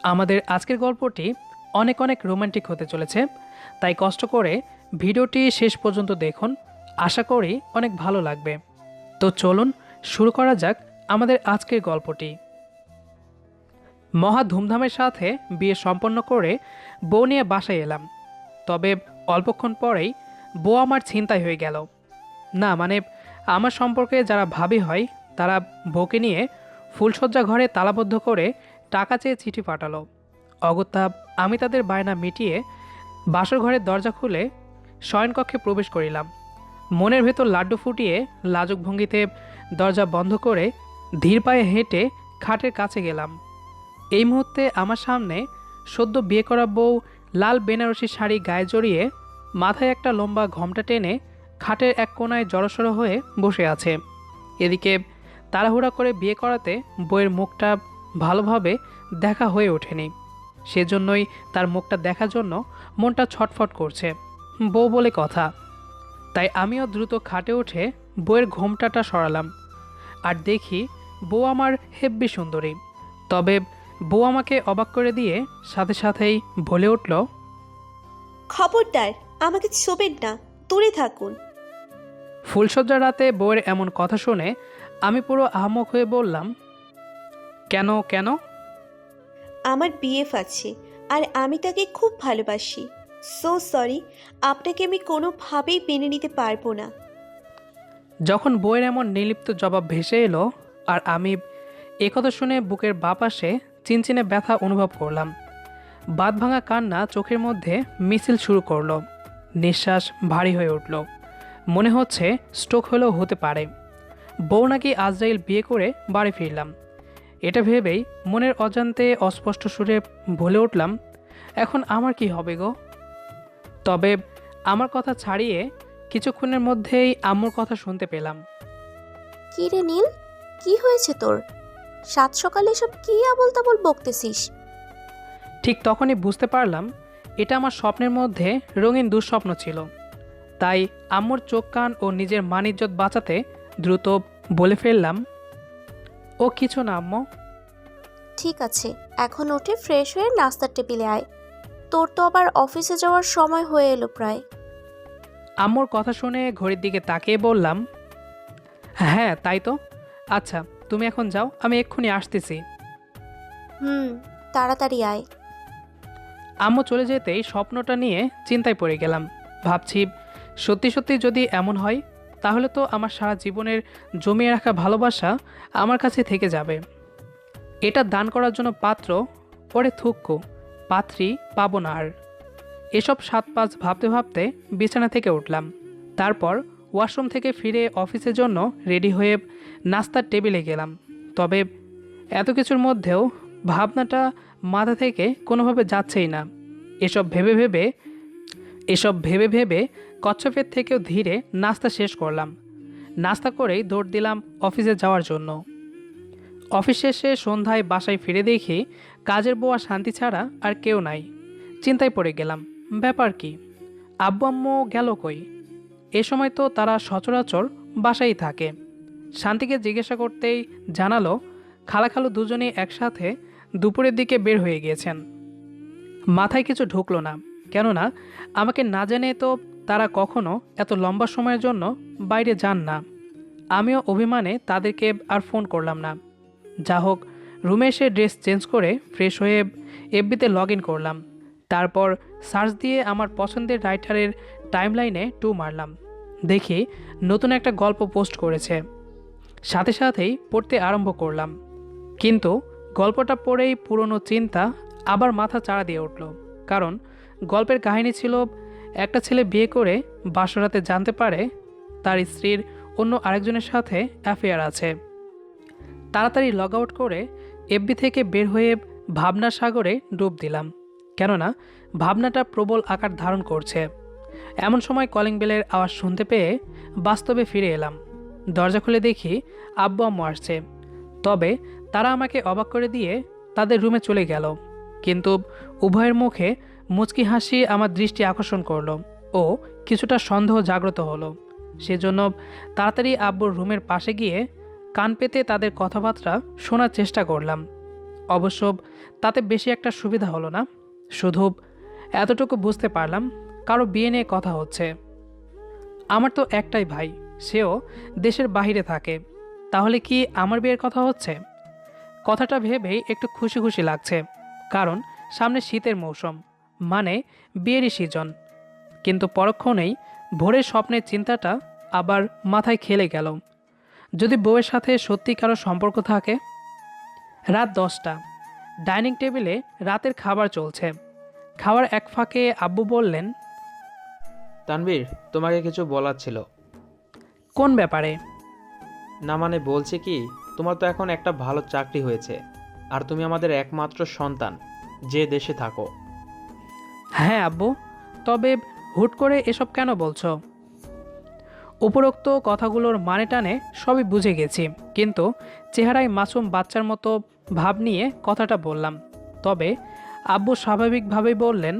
আমাদের আজকের গল্পটি অনেক অনেক রোমান্টিক হতে চলেছে, তাই কষ্ট করে ভিডিওটি শেষ পর্যন্ত দেখুন। আশা করি অনেক ভালো লাগবে। তো চলুন শুরু করা যাক আমাদের আজকের গল্পটি। মহা ধুমধামের সাথে বিয়ে সম্পন্ন করে বউ নিয়ে বাসায় এলাম। তবে অল্পক্ষণ পরেই বউ আমার ছিনতাই হয়ে গেল। না মানে, আমার সম্পর্কে যারা ভাবি হয় তারা বউকে নিয়ে ফুলশয্যা ঘরে তালাবদ্ধ করে টাকা চেয়ে চিঠি পাঠালো। অগত্যা আমি তাদের বায়না মিটিয়ে বাসর ঘরের দরজা খুলে শয়নকক্ষে প্রবেশ করিলাম। মনের ভেতর লাড্ডু ফুটিয়ে লাজুক ভঙ্গিতে দরজা বন্ধ করে ধীর পায়ে হেঁটে খাটের কাছে গেলাম। এই মুহূর্তে আমার সামনে সদ্য বিয়ে করা বউ লাল বেনারসি শাড়ি গায়ে জড়িয়ে মাথায় একটা লম্বা ঘোমটা টেনে খাটের এক কোণায় জড়সড় হয়ে বসে আছে। এদিকে তাড়াহুড়া করে বিয়ে করাতে বউয়ের মুখটা ভালোভাবে দেখা হয়ে ওঠেনি, সেজন্যই তার মুখটা দেখার জন্য মনটা ছটফট করছে। বউ বলে কথা, তাই আমিও দ্রুত খাটে উঠে বউয়ের ঘোমটাটা সরালাম। আর দেখি বউ আমার হেব্বি সুন্দরী। তবে বউ আমাকে অবাক করে দিয়ে সাথে সাথেই বলে উঠল, খবরদার, আমাকে ছোবেন না, দূরে থাকুন। ফুলশয্যা রাতে বউয়ের এমন কথা শুনে আমি পুরো আহাম্মক হয়ে বললাম, কেন কেন? আমার বিএফ আছে আর আমি তাকে খুব ভালোবাসি। সো সরি, আপনাকে আমি কোনোভাবেই মেনে নিতে পারবো না। যখন বউয়ের এমন নির্লিপ্ত জবাব ভেসে এলো আর আমি একথা শুনে বুকের বাঁ পাশে চিনচিনে ব্যথা অনুভব করলাম। বাঁধ ভাঙা কান্না চোখের মধ্যে মিছিল শুরু করলো। নিঃশ্বাস ভারী হয়ে উঠল। মনে হচ্ছে স্ট্রোক হলেও হতে পারে। বউ নাকি আজরাইল বিয়ে করে বাড়ি ফিরলাম, এটা ভেবেই মনের অজান্তে অস্পষ্ট সুরে বলে উঠলাম, এখন আমার কি হবে গো? তবে আমার কথা ছাড়িয়ে কিছুক্ষণের মধ্যেই আম্মুর কথা শুনতে পেলাম। কি রে নীল, কি হয়েছে তোর? সাত সকালে সব কি আবল তাবল বকতেছিস? ঠিক তখনই বুঝতে পারলাম এটা আমার স্বপ্নের মধ্যে রঙিন দুঃস্বপ্ন ছিল। তাই আম্মুর চোখ কান ও নিজের মান ইজ্জত বাঁচাতে দ্রুত বলে ফেললাম, ও কিছু না আম্মু। ঠিক আছে, এখন উঠে ফ্রেশ হয়ে নাস্তার টেবিলে আয়। তোর তো আবার অফিসে যাওয়ার সময় হয়ে এলো প্রায়। আম্মুর কথা শুনে ঘড়ির দিকে তাকিয়ে বললাম, হ্যাঁ তাই তো। আচ্ছা তুমি এখন যাও, আমি এক্ষুনি আসতেছি। হুম, তাড়াতাড়ি আয়। আম্মু চলে যেতেই স্বপ্নটা নিয়ে চিন্তায় পড়ে গেলাম। ভাবছি সত্যি সত্যি যদি এমন হয় তাহলে তো আমার সারা জীবনের জমিয়ে রাখা ভালোবাসা আমার কাছে থেকে যাবে। এটা দান করার জন্য পাত্র ওরে থুক্কু, পাত্রী পাবো না আর। এসব সাত পাঁচ ভাবতে ভাবতে বিছানা থেকে উঠলাম। তারপর ওয়াশরুম থেকে ফিরে অফিসের জন্য রেডি হয়ে নাস্তার টেবিলে গেলাম। তবে এত কিছুর মধ্যেও ভাবনাটা মাথা থেকে কোনোভাবে যাচ্ছেই না। এসব ভেবে ভেবে এসব ভেবে ভেবে কচ্ছপের থেকেও ধীরে নাস্তা শেষ করলাম। নাস্তা করেই দৌড় দিলাম অফিসে যাওয়ার জন্য। অফিস শেষে সন্ধ্যায় বাসায় ফিরে দেখি কাজের বউয়া শান্তি ছাড়া আর কেউ নাই। চিন্তায় পড়ে গেলাম, ব্যাপার কি? আব্বু আম্মু গেল কই? এ সময় তো তারা সচরাচর বাসায় থাকে। শান্তিকে জিজ্ঞাসা করতেই জানালো খালাখালু দুজনেই একসাথে দুপুরের দিকে বের হয়ে গিয়েছেন। মাথায় কিছু ঢুকলো না, কেননা আমাকে না জেনে তো তারা কখনো এত লম্বা সময়ের জন্য বাইরে যান না। আমিও অভিমানে তাদেরকে আর ফোন করলাম না। যা হোক, রুমে এসে ড্রেস চেঞ্জ করে ফ্রেশ হয়ে এফবিতে লগ ইন করলাম। তারপর সার্চ দিয়ে আমার পছন্দের রাইটারের টাইমলাইনে মারলাম। দেখি নতুন একটা গল্প পোস্ট করেছে। সাথে সাথেই পড়তে আরম্ভ করলাম। কিন্তু গল্পটা পড়েই পুরনো চিন্তা আবার মাথা চাড়া দিয়ে উঠল। কারণ গল্পের কাহিনী ছিল একটা ছেলে বিয়ে করে বাসরাতে জানতে পারে তার স্ত্রীর অন্য আরেকজনের সাথে অ্যাফেয়ার আছে। তাড়াতাড়ি লগ আউট করে এফবি থেকে বের হয়ে ভাবনার সাগরে ডুব দিলাম, কেননা ভাবনাটা প্রবল আকার ধারণ করছে। এমন সময় কলিং বেলের আওয়াজ শুনতে পেয়ে বাস্তবে ফিরে এলাম। দরজা খুলে দেখি আব্বু আম্মু আসছে। তবে তারা আমাকে অবাক করে দিয়ে তাদের রুমে চলে গেল। কিন্তু উভয়ের মুখে মুচকি হাসি আমার দৃষ্টি আকর্ষণ করলো ও কিছুটা সন্দেহ জাগ্রত হলো। সেজন্য তাড়াতাড়ি আব্বুর রুমের পাশে গিয়ে কান পেতে তাদের কথাবার্তা শোনার চেষ্টা করলাম। অবশ্য তাতে বেশি একটা সুবিধা হলো না। শুধু এতটুকু বুঝতে পারলাম কারো বিয়ে নিয়ে কথা হচ্ছে। আমার তো একটাই ভাই, সেও দেশের বাইরে থাকে। তাহলে কি আমার বিয়ের কথা হচ্ছে? কথাটা ভেবেই একটু খুশি খুশি লাগছে, কারণ সামনে শীতের মৌসুম, মানে বিয়েরই সিজন। কিন্তু পরক্ষণেই ভোরের স্বপ্নের চিন্তাটা আবার মাথায় খেলে গেল। যদি বউয়ের সাথে সত্যি কারো সম্পর্ক থাকে। রাত 10টা, ডাইনিং টেবিলে রাতের খাবার চলছে। খাওয়ার এক ফাঁকে আব্বু বললেন, তানভীর, তোমাকে কিছু বলার ছিল। কোন ব্যাপারে? না মানে বলছি কি, তোমার তো এখন একটা ভালো চাকরি হয়েছে, আর তুমি আমাদের একমাত্র সন্তান, যে দেশে থাকো। হ্যাঁ আব্বু, তবে হুট করে এসব কেন বলছো? উপরোক্ত কথাগুলোর মানে টানে সবই বুঝে গেছি, কিন্তু চেহারায় মাসুম বাচ্চার মতো ভাব নিয়ে কথাটা বললাম। তবে আব্বু স্বাভাবিকভাবেই বললেন।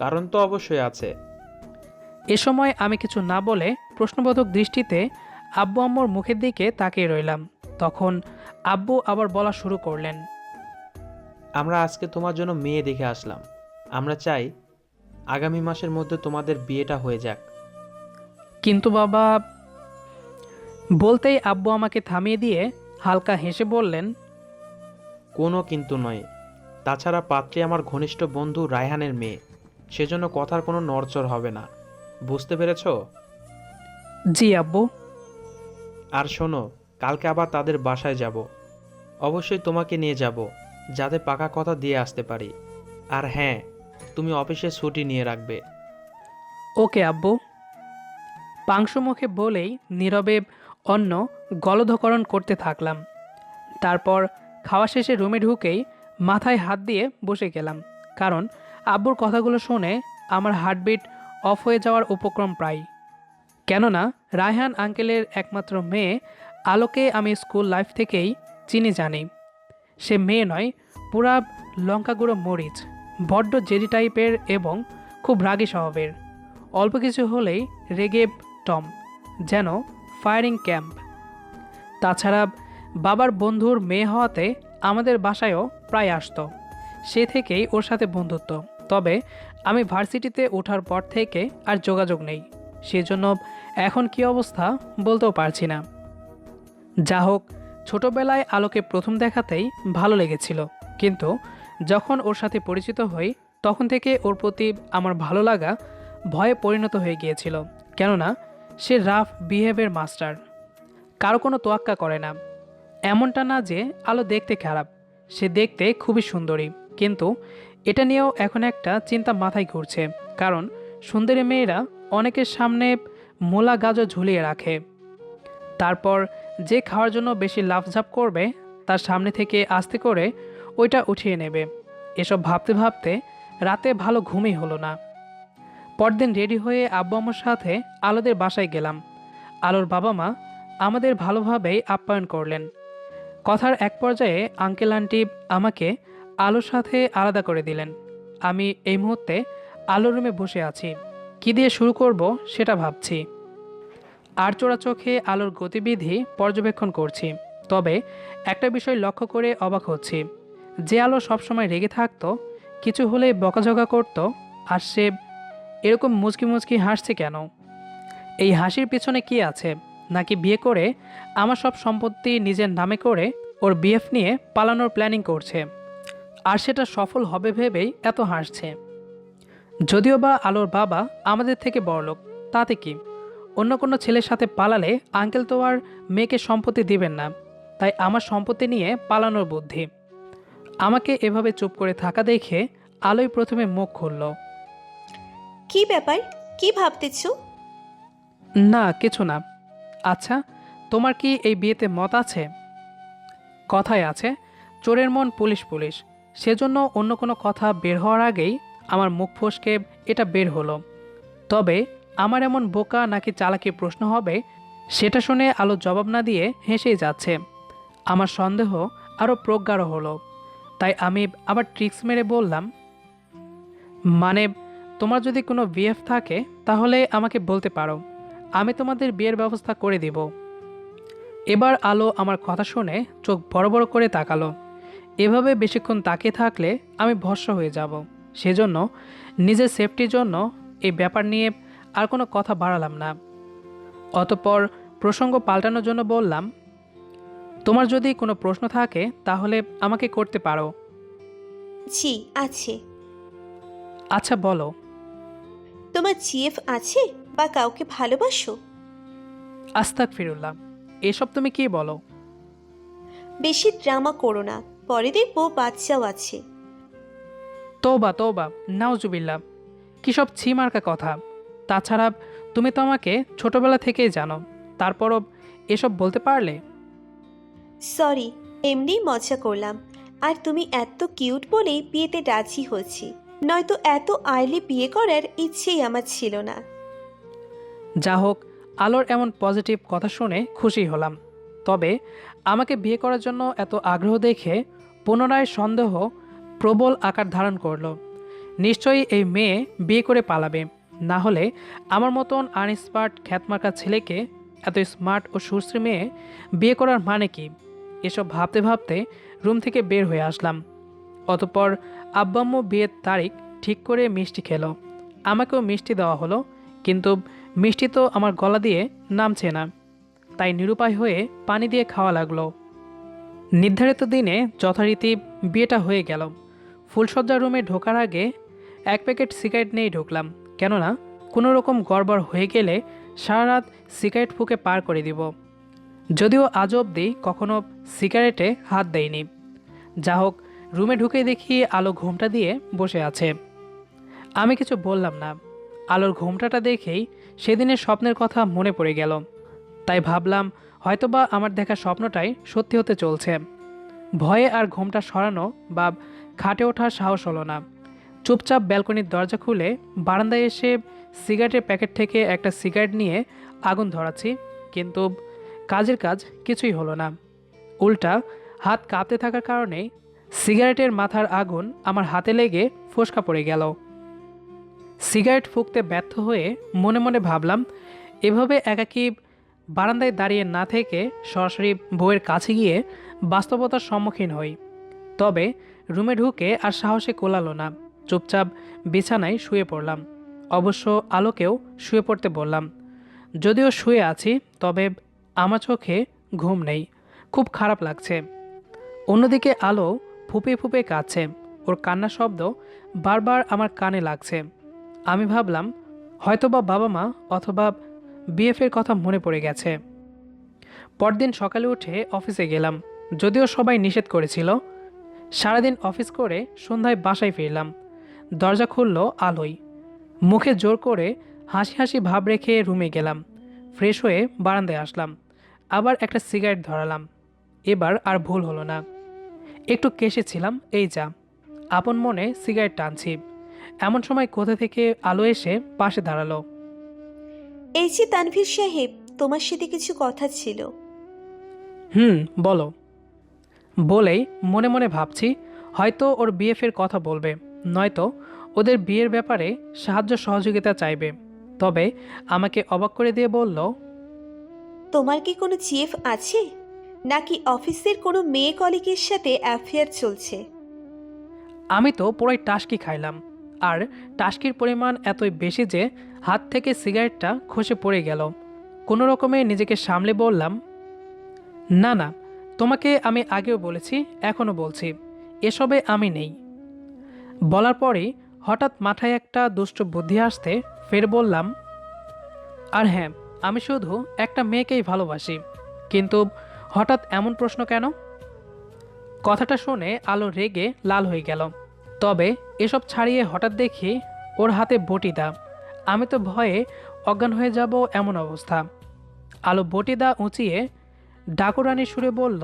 কারণ তো অবশ্যই আছে। এ সময় আমি কিছু না বলে প্রশ্নবোধক দৃষ্টিতে আব্বু আম্মুর মুখের দিকে তাকিয়ে রইলাম। তখন আব্বু আবার বলা শুরু করলেন। আমরা আজকে তোমার জন্য মেয়ে দেখে আসলাম। আমরা চাই আগামী মাসের মধ্যে তোমাদের বিয়েটা হয়ে যাক। কিন্তু বাবা, বলতেই আব্বু আমাকে থামিয়ে দিয়ে হালকা হেসে বললেন, কোনো কিন্তু নয়। তাছাড়া পাত্রী আমার ঘনিষ্ঠ বন্ধু রায়হানের মেয়ে, সেজন্য কথার কোনো নড়চড় হবে না। বুঝতে পেরেছো? জি আব্বু। আর শোনো, কালকে আবার তাদের বাসায় যাব। অবশ্যই তোমাকে নিয়ে যাব, যাতে পাকা কথা দিয়ে আসতে পারি। আর হ্যাঁ, তুমি অফিসে ছুটি নিয়ে রাখবে। ওকে আব্বু। পাংশু মুখে বলেই নীরবে অন্ন গলধকরণ করতে থাকলাম। তারপর খাওয়া শেষে রুমে ঢুকেই মাথায় হাত দিয়ে বসে গেলাম, কারণ আব্বুর কথাগুলো শুনে আমার হার্টবিট অফ হয়ে যাওয়ার উপক্রম প্রায়। কেননা রায়হান আঙ্কেলের একমাত্র মেয়ে আলোকে আমি স্কুল লাইফ থেকেই চিনি জানি। সে মেয়ে নয়, পুরা লঙ্কা গুঁড়ো মরিচ, বড্ড জেদি টাইপের এবং খুব রাগী স্বভাবের। অল্প কিছু হলেই রেগে টম, যেন ফায়ারিং ক্যাম্প। তাছাড়া বাবার বন্ধুর মেয়ে হওয়াতে আমাদের বাসায়ও প্রায় আসতো। সে থেকেই ওর সাথে বন্ধুত্ব। তবে আমি ভার্সিটিতে ওঠার পর থেকে আর যোগাযোগ নেই, সেজন্য এখন কি অবস্থা বলতেও পারছি না। যা হোক, ছোটবেলায় আলোকে প্রথম দেখাতেই ভালো লেগেছিল, কিন্তু যখন ওর সাথে পরিচিত হই তখন থেকে ওর প্রতি আমার ভালো লাগা ভয়ে পরিণত হয়ে গিয়েছিল। কেননা সে রাফ বিহেভের মাস্টার, কারো কোনো তোয়াক্কা করে না। এমনটা না যে আলো দেখতে খারাপ, সে দেখতে খুবই সুন্দরী, কিন্তু এটা নিয়েও এখন একটা চিন্তা মাথায় ঘুরছে। কারণ সুন্দরী মেয়েরা অনেকের সামনে মূলা গাজর ঝুলিয়ে রাখে, তারপর যে খাওয়ার জন্য বেশি লাফঝাপ করবে তার সামনে থেকে আস্তে করে ওইটা উঠিয়ে নেবে। এসব ভাবতে ভাবতে রাতে ভালো ঘুমই হলো না। পরদিন রেডি হয়ে আব্বু আম্মুর সাথে আলোদের বাসায় গেলাম। আলোর বাবা মা আমাদের ভালোভাবেই আপ্যায়ন করলেন। কথার এক পর্যায়ে আঙ্কেল আন্টি আমাকে আলোর সাথে আলাদা করে দিলেন। আমি এই মুহূর্তে আলোর রুমে বসে আছি, কী দিয়ে শুরু করব সেটা ভাবছি। আর চোরা চোখে আলোর গতিবিধি পর্যবেক্ষণ করছি। তবে একটা বিষয় লক্ষ্য করে অবাক হচ্ছি, যে আলো সবসময় রেগে থাকতো, কিছু হলে বকাঝকা করতো, আর সে এরকম মুচকি মুচকি হাসছে কেন? এই হাসির পিছনে কি আছে? নাকি বিয়ে করে আমার সব সম্পত্তি নিজের নামে করে ওর বিএফ নিয়ে পালানোর প্ল্যানিং করছে, আর সেটা সফল হবে ভেবেই এত হাসছে? যদিও বা আলোর বাবা আমাদের থেকে বড়লোক, তাতে কি? অন্য কোনো ছেলের সাথে পালালে আঙ্কেল তো আর মেয়েকে সম্পত্তি দিবেন না, তাই আমার সম্পত্তি নিয়ে পালানোর বুদ্ধি। আমাকে এভাবে চুপ করে থাকা দেখে আলোই প্রথমে মুখ খুলল। কি ব্যাপার? কি ভাবতেছো? না কিছু না। আচ্ছা, তোমার কি এই বিয়েতে মত আছে? কথায় আছে, চোরের মন পুলিশ পুলিশ। সেজন্য অন্য কোনো কথা বের হওয়ার আগেই আমার মুখ ফসকে এটা বের হলো। তবে আমার এমন বোকা নাকি চালাকি প্রশ্ন হবে, সেটা শুনে আলো জবাব না দিয়ে হেসেই যাচ্ছে। আমার সন্দেহ আরও প্রগাঢ় হলো। তাই আমি আবার ট্রিক্স মেরে বললাম, মানে তোমার যদি কোনো বিএফ থাকে তাহলে আমাকে বলতে পারো, আমি তোমাদের বিয়ের ব্যবস্থা করে দিব। এবার আলো আমার কথা শুনে চোখ বড় বড় করে তাকালো এভাবে বেশিক্ষণ তাকিয়ে থাকলে আমি ভস্ম হয়ে যাব। সেজন্য নিজের সেফটির জন্য এই ব্যাপার নিয়ে আর কোনো কথা বাড়ালাম না। অতঃপর প্রসঙ্গ পাল্টানোর জন্য বললাম, তোমার যদি কোনো প্রশ্ন থাকে তাহলে আমাকে করতে পারো। জি আছে। আচ্ছা বলো। তোমার জিএফ আছে বা কাউকে ভালোবাসো? আস্তাগফিরুল্লাহ, এসব তুমি কি বলো? বেশি ড্রামা করো না, পরে দেখবো বাচ্চাও আছে। তৌবা তৌবা, নাউজুবিল্লাহ, কী সব ছিমার্কা কথা। তাছাড়া তুমি তো আমাকে ছোটবেলা থেকেই জানো, তারপরও এসব বলতে পারলে? সরি, এমনি মজা করলাম। আর তুমি এত কিউট বলেই বিয়েতে রাজি হয়েছি, নয়তো এত আর্লি বিয়ে করার ইচ্ছেই আমার ছিল না। যা হোক, আলোর এমন পজিটিভ কথা শুনে খুশি হলাম। তবে আমাকে বিয়ে করার জন্য এত আগ্রহ দেখে পুনরায় সন্দেহ প্রবল আকার ধারণ করলো। নিশ্চয়ই এই মেয়ে বিয়ে করে পালাবে, না হলে আমার মতন আনস্মার্ট খ্যাতমার্কা ছেলেকে এত স্মার্ট ও সুশ্রী মেয়ে বিয়ে করার মানে কি? এসব ভাবতে ভাবতে রুম থেকে বের হয়ে আসলাম। অতঃপর আব্বাম্মু বিয়ের তারিখ ঠিক করে মিষ্টি খেলো। আমাকেও মিষ্টি দেওয়া হলো, কিন্তু মিষ্টি তো আমার গলা দিয়ে নামছে না, তাই নিরুপায় হয়ে পানি দিয়ে খাওয়া লাগলো। নির্ধারিত দিনে যথারীতি বিয়েটা হয়ে গেল। ফুলসজ্জা রুমে ঢোকার আগে এক প্যাকেট সিগারেট নিয়েই ঢুকলাম, কেননা কোনো রকম গড়বড় হয়ে গেলে সারা রাত সিগারেট ফুঁকে পার করে দিব। যদিও আজ অবধি কখনো সিগারেটে হাত দেয়নি। যা হোক, রুমে ঢুকে দেখি আলো ঘোমটা দিয়ে বসে আছে। আমি কিছু বললাম না। আলোর ঘোমটাটা দেখেই সেদিনের স্বপ্নের কথা মনে পড়ে গেল। তাই ভাবলাম হয়তোবা আমার দেখা স্বপ্নটাই সত্যি হতে চলছে। ভয়ে আর ঘোমটা সরানো বা খাটে ওঠার সাহস হলো না। চুপচাপ ব্যালকনির দরজা খুলে বারান্দায় এসে সিগারেটের প্যাকেট থেকে একটা সিগারেট নিয়ে আগুন ধরাচ্ছি, কিন্তু কাজের কাজ কিছুই হলো না। উল্টা হাত কাঁপতে থাকার কারণে সিগারেটের মাথার আগুন আমার হাতে লেগে ফোসকা পড়ে গেল। সিগারেট ফুঁকতে ব্যর্থ হয়ে মনে মনে ভাবলাম, এভাবে একাকী বারান্দায় দাঁড়িয়ে না থেকে সরাসরি বউয়ের কাছে গিয়ে বাস্তবতার সম্মুখীন হই। তবে রুমে ঢুকে আর সাহসে কোলালো না। চুপচাপ বিছানায় শুয়ে পড়লাম। অবশ্য আলোকেও শুয়ে পড়তে বললাম। যদিও শুয়ে আছি, তবে আমার চোখে ঘুম নেই, খুব খারাপ লাগছে। অন্যদিকে আলো ফুঁপিয়ে ফুঁপিয়ে কাঁদছে। ওর কান্নার শব্দ বারবার আমার কানে লাগছে। আমি ভাবলাম হয়তোবা বাবা মা অথবা বিএফের কথা মনে পড়ে গেছে। পরদিন সকালে উঠে অফিসে গেলাম, যদিও সবাই নিষেধ করেছিল। সারাদিন অফিস করে সন্ধ্যায় বাসায় ফিরলাম। দরজা খুলল আলোই। মুখে জোর করে হাসি হাসি ভাব রেখে রুমে গেলাম। ফ্রেশ হয়ে বারান্দায় আসলাম, আবার একটা সিগারেট ধরালাম। এবার আর ভুল হলো না। একটু কেসেছিলাম, এই যা। আপন মনে সিগারেট টানছি, এমন সময় কোথা থেকে আলো এসে পাশে দাঁড়ালো। এই যে তানভীর সাহেব, তোমার সাথে কিছু কথা ছিল। বলো। বলেই মনে মনে ভাবছি হয়তো ওর বিএফের কথা বলবে, নয়তো ওদের বিয়ের ব্যাপারে সাহায্য সহযোগিতা চাইবে। তবে আমাকে অবাক করে দিয়ে বলল, তোমার কি কোনো জিএফ আছে, নাকি অফিসের কোনো মেয়ে কলিগের সাথে অ্যাফেয়ার চলছে? আমি তো পুরোই টাসকি খাইলাম, আর টাসকির পরিমাণ এতই বেশি যে হাত থেকে সিগারেটটা খসে পড়ে গেল। কোনো রকমে নিজেকে সামলে বললাম, না না, তোমাকে আমি আগেও বলেছি, এখনও বলছি, এসবে আমি নেই। বলার পরেই হঠাৎ মাথায় একটা দুষ্ট বুদ্ধি আসতে ফের বললাম, আর হ্যাঁ, আমি শুধু একটা মেয়েকেই ভালোবাসি। কিন্তু হঠাৎ এমন প্রশ্ন কেন? কথাটা শুনে আলো রেগে লাল হয়ে গেল। তবে এসব ছাড়িয়ে হঠাৎ দেখি ওর হাতে বটিদা। আমি তো ভয়ে অজ্ঞান হয়ে যাব এমন অবস্থা। আলো বটিদা উঁচিয়ে ডাকুরানি সুরে বলল,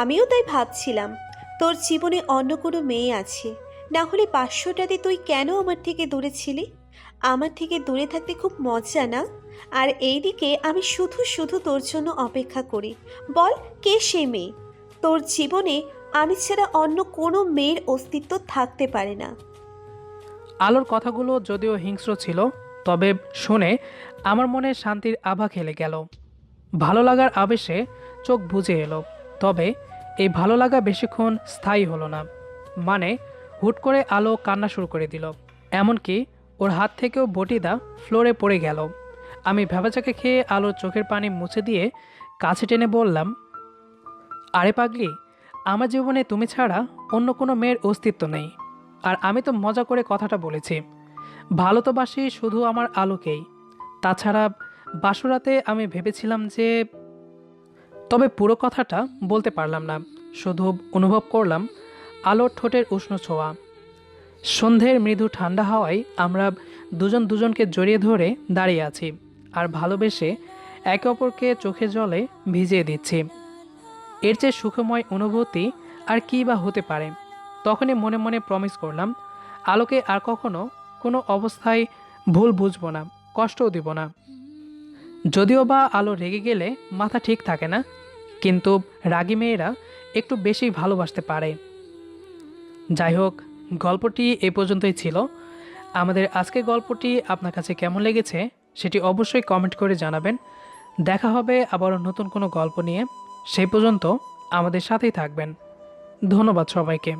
আমিও তাই ভাবছিলাম, তোর জীবনে অন্য কোনো মেয়ে আছে, না হলে 500টাতে তুই কেন আমার থেকে দূরে ছিলি? আমার থেকে দূরে থাকতে খুব মজা না? আর এইদিকে আমি শুধু শুধু তোর জন্য অপেক্ষা করি। বল, কে সেই মেয়ে? তোর জীবনে আমি ছাড়া অন্য কোনো মেয়ের অস্তিত্ব থাকতে পারে না। আলোর কথাগুলো যদিও হিংস্র ছিল, তবে শুনে আমার মনে শান্তির আভা খেলে গেল। ভালো লাগার আবেশে চোখ বুজে এলো। তবে এই ভালো লাগা বেশিক্ষণ স্থায়ী হলো না। মানে হুট করে আলো কান্না শুরু করে দিল, এমনকি ওর হাত থেকেও বটিটা ফ্লোরে পড়ে গেল। আমি ভেবাচাকে খেয়ে আলোর চোখের পানি মুছে দিয়ে কাছে টেনে বললাম, আরে পাগলি, আমার জীবনে তুমি ছাড়া অন্য কোনো মেয়ের অস্তিত্ব নেই। আর আমি তো মজা করে কথাটা বলেছি, ভালো তো বাসি শুধু আমার আলোকেই। তাছাড়া বাসুরাতে আমি ভেবেছিলাম যে, তবে পুরো কথাটা বলতে পারলাম না, শুধু অনুভব করলাম আলোর ঠোঁটের উষ্ণ ছোঁয়া। সন্ধ্যের মৃদু ঠান্ডা হাওয়ায় আমরা দুজন দুজনকে জড়িয়ে ধরে দাঁড়িয়ে আছি আর ভালোবেসে একে অপরকে চোখের জলে ভিজিয়ে দিচ্ছি। এর চেয়ে সুখময় অনুভূতি আর কী বা হতে পারে। তখনই মনে মনে প্রমিস করলাম, আলোকে আর কখনো কোনো অবস্থায় ভুল বুঝবো না, কষ্টও দিব না। যদিও বা আলো রেগে গেলে মাথা ঠিক থাকে না, কিন্তু রাগী মেয়েরা একটু বেশি ভালোবাসতে পারে। যাই হোক, গল্পটি এ পর্যন্তই ছিল। আমাদের আজকের গল্পটি আপনার কাছে কেমন লেগেছে সেটি অবশ্যই কমেন্ট করে জানাবেন। দেখা হবে আবারও নতুন কোনো গল্প নিয়ে। সেই পর্যন্ত আমাদের সাথেই থাকবেন। ধন্যবাদ সবাইকে।